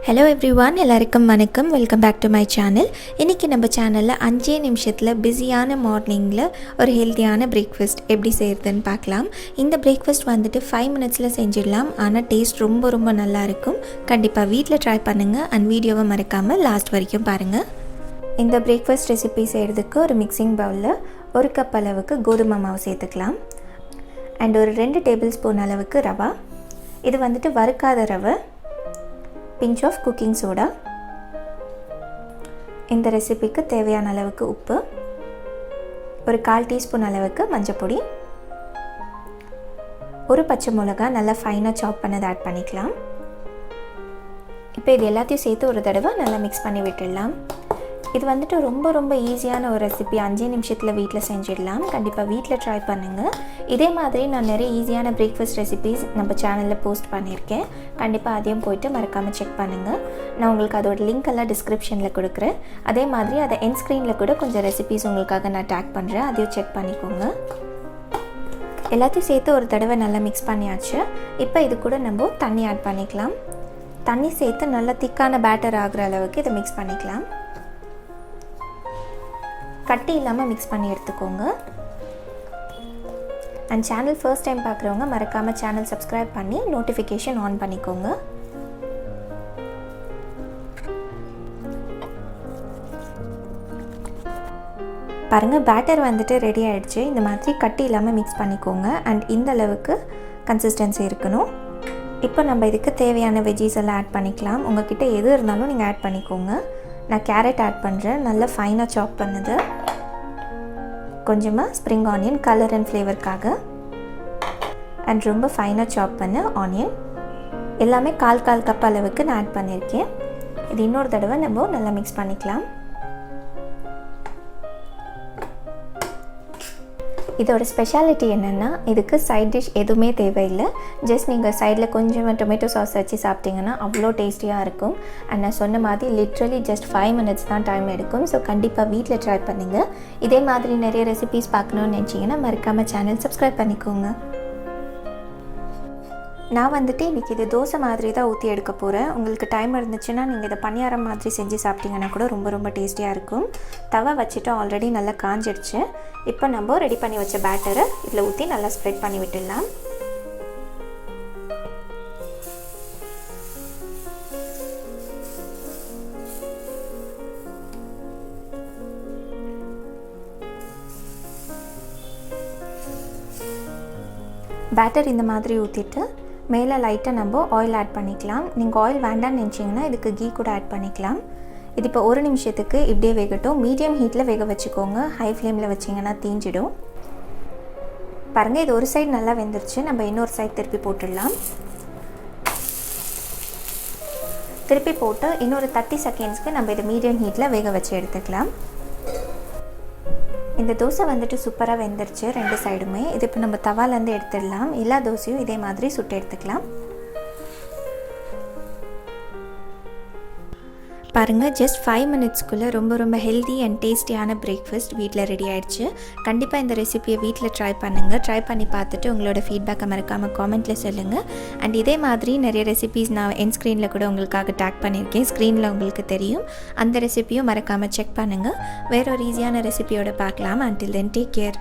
Hello everyone, எல்லாருக்கும் வணக்கம். Welcome back to my channel. இன்றைக்கி நம்ம சேனலில் 5 நிமிஷத்தில் பிஸியான மார்னிங்கில் ஒரு ஹெல்த்தியான பிரேக்ஃபாஸ்ட் எப்படி செய்கிறதுன்னு பார்க்கலாம். இந்த பிரேக்ஃபாஸ்ட் வந்துட்டு 5 மினிட்ஸில் செஞ்சிடலாம். ஆனால் டேஸ்ட் ரொம்ப நல்லாயிருக்கும். கண்டிப்பாக வீட்டில் ட்ரை பண்ணுங்கள் அண்ட் வீடியோவை மறக்காமல் லாஸ்ட் வரைக்கும் பாருங்கள். இந்த பிரேக்ஃபாஸ்ட் ரெசிபி செய்கிறதுக்கு ஒரு மிக்சிங் பவுலில் 1 கப் அளவுக்கு கோதுமை மாவு சேர்த்துக்கலாம். அண்ட் ஒரு 2 டேபிள் ஸ்பூன் அளவுக்கு ரவா. இது வந்துட்டு வறுக்காத ரவை. Pinch of cooking soda. இந்த ரெசிபிக்கு தேவையான அளவுக்கு உப்பு. ஒரு 1/4 டீஸ்பூன் அளவுக்கு மஞ்சப்பொடி. ஒரு பச்சை மிளகாய் நல்லா ஃபைனாக சாப் பண்ணதை ஆட் பண்ணிக்கலாம். இப்போ இது எல்லாத்தையும் சேர்த்து ஒரு தடவை நல்லா மிக்ஸ் பண்ணி விட்டுடலாம். இது வந்துட்டு ரொம்ப ஈஸியான ஒரு ரெசிபி. 5 நிமிஷத்தில் வீட்டில் செஞ்சிடலாம். கண்டிப்பாக வீட்டில் ட்ரை பண்ணுங்கள். இதே மாதிரி நான் நிறைய ஈஸியான பிரேக்ஃபாஸ்ட் ரெசிபீஸ் நம்ம சேனலில் போஸ்ட் பண்ணியிருக்கேன். கண்டிப்பாக அதையும் போய்ட்டு மறக்காமல் செக் பண்ணுங்கள். நான் உங்களுக்கு அதோட லிங்க் எல்லாம் டிஸ்கிரிப்ஷனில் கொடுக்குறேன். அதே மாதிரி அதை என் ஸ்க்ரீனில் கூட கொஞ்சம் ரெசிபீஸ் உங்களுக்காக நான் டேக் பண்ணுறேன். அதையும் செக் பண்ணிக்கோங்க. எல்லாத்தையும் சேர்த்து ஒரு தடவை நல்லா மிக்ஸ் பண்ணியாச்சு. இப்போ இது கூட நம்ம தண்ணி ஆட் பண்ணிக்கலாம். தண்ணி சேர்த்து நல்லா திக்கான பேட்டர் ஆகிற அளவுக்கு இதை மிக்ஸ் பண்ணிக்கலாம். கட்டி இல்லாமல் மிக்ஸ் பண்ணி எடுத்துக்கோங்க. அண்ட் சேனல் ஃபர்ஸ்ட் டைம் பார்க்குறவங்க மறக்காமல் சேனல் சப்ஸ்கிரைப் பண்ணி நோட்டிஃபிகேஷன் ஆன் பண்ணிக்கோங்க. பாருங்கள், பேட்டர் வந்துட்டு ரெடி ஆகிடுச்சு. இந்த மாதிரி கட்டி இல்லாமல் மிக்ஸ் பண்ணிக்கோங்க. அண்ட் இந்த அளவுக்கு கன்சிஸ்டன்சி இருக்கணும். இப்போ நம்ம இதுக்கு தேவையான வெஜ்ஜீஸ் எல்லாம் ஆட் பண்ணிக்கலாம். உங்கள்கிட்ட எது இருந்தாலும் நீங்கள் ஆட் பண்ணிக்கோங்க. நான் கேரட் ஆட் பண்ணுறேன், நல்லா ஃபைனாக சாப் பண்ணுது. கொஞ்சமாக ஸ்ப்ரிங் ஆனியன் கலர் அண்ட் ஃப்ளேவருக்காக. அண்ட் ரொம்ப ஃபைனாக சாப் பண்ண ஆனியன். எல்லாமே 1/4 கப் அளவுக்கு நான் ஆட் பண்ணியிருக்கேன். இது இன்னொரு தடவை நம்ம நல்லா மிக்ஸ் பண்ணிக்கலாம். இதோட ஸ்பெஷாலிட்டி என்னென்னா, இதுக்கு சைட் டிஷ் எதுவுமே தேவையில்லை. ஜஸ்ட் நீங்கள் சைடில் கொஞ்சமாக டொமேட்டோ சாஸ் வச்சு சாப்பிட்டிங்கன்னா அவ்வளோ டேஸ்டியாக இருக்கும். அண்ட் நான் சொன்ன மாதிரி லிட்ரலி ஜஸ்ட் 5 மினிட்ஸ் தான் டைம் எடுக்கும். ஸோ கண்டிப்பாக வீட்டில் ட்ரை பண்ணுங்கள். இதே மாதிரி நிறைய ரெசிபீஸ் பார்க்கணுன்னு நினச்சிங்கன்னா மறக்காமல் சேனல் சப்ஸ்கிரைப் பண்ணிக்கோங்க. நான் வந்துட்டு இன்றைக்கி இது தோசை மாதிரி தான் ஊற்றி எடுக்க போகிறேன். உங்களுக்கு டைம் இருந்துச்சுன்னா நீங்கள் இதை பணியாரம் மாதிரி செஞ்சு சாப்பிட்டிங்கன்னா கூட ரொம்ப டேஸ்டியாக இருக்கும். தவா வச்சுட்டு ஆல்ரெடி நல்லா காஞ்சிடுச்சு. இப்போ நம்ம ரெடி பண்ணி வச்ச பேட்டரை இதில் ஊற்றி நல்லா ஸ்ப்ரெட் பண்ணி விட்டுடலாம். பேட்டர் இந்த மாதிரி ஊற்றிட்டு மேலே லைட்டாக நம்ம ஆயில் ஆட் பண்ணிக்கலாம். நீங்கள் ஆயில் வேண்டான்னு நினச்சிங்கன்னா இதுக்கு கீ கூட ஆட் பண்ணிக்கலாம். இது இப்போ 1 நிமிஷத்துக்கு இப்படியே வேகட்டும். மீடியம் ஹீட்டில் வேக வச்சுக்கோங்க. ஹை ஃப்ளேமில் வச்சிங்கன்னா தீஞ்சிடும். பாருங்கள், இது ஒரு சைடு நல்லா வெந்துருச்சு. நம்ம இன்னொரு சைடு திருப்பி போட்டுடலாம். திருப்பி போட்டு இன்னொரு 30 செகண்ட்ஸ்க்கு நம்ம இதை மீடியம் ஹீட்டில் வேக வச்சு எடுத்துக்கலாம். இந்த தோசை வந்துட்டு சூப்பராக வெந்துருச்சு 2 சைடுமே. இது இப்போ நம்ம தவாலேருந்து எடுத்துடலாம். எல்லா தோசையும் இதே மாதிரி சுட்டு எடுத்துக்கலாம். பாருங்கள், ஜஸ்ட் 5 மினிட்ஸ்க்குள்ளே ரொம்ப ஹெல்தி அண்ட் டேஸ்டியான பிரேக்ஃபாஸ்ட் வீட்டில் ரெடி ஆகிடுச்சு. கண்டிப்பாக இந்த ரெசிபியை வீட்டில் ட்ரை பண்ணுங்கள். ட்ரை பண்ணி பார்த்துட்டு உங்களோட ஃபீட்பேக்கை மறக்காமல் காமெண்ட்டில் சொல்லுங்கள். அண்ட் இதே மாதிரி நிறைய ரெசிபீஸ் நான் என் ஸ்க்ரீனில் கூட உங்களுக்காக டேக் பண்ணியிருக்கேன். ஸ்க்ரீனில் உங்களுக்கு தெரியும். அந்த ரெசிபியும் மறக்காமல் செக் பண்ணுங்கள். வேற ஒரு ஈஸியான ரெசிபியோட பார்க்கலாம். until then take care.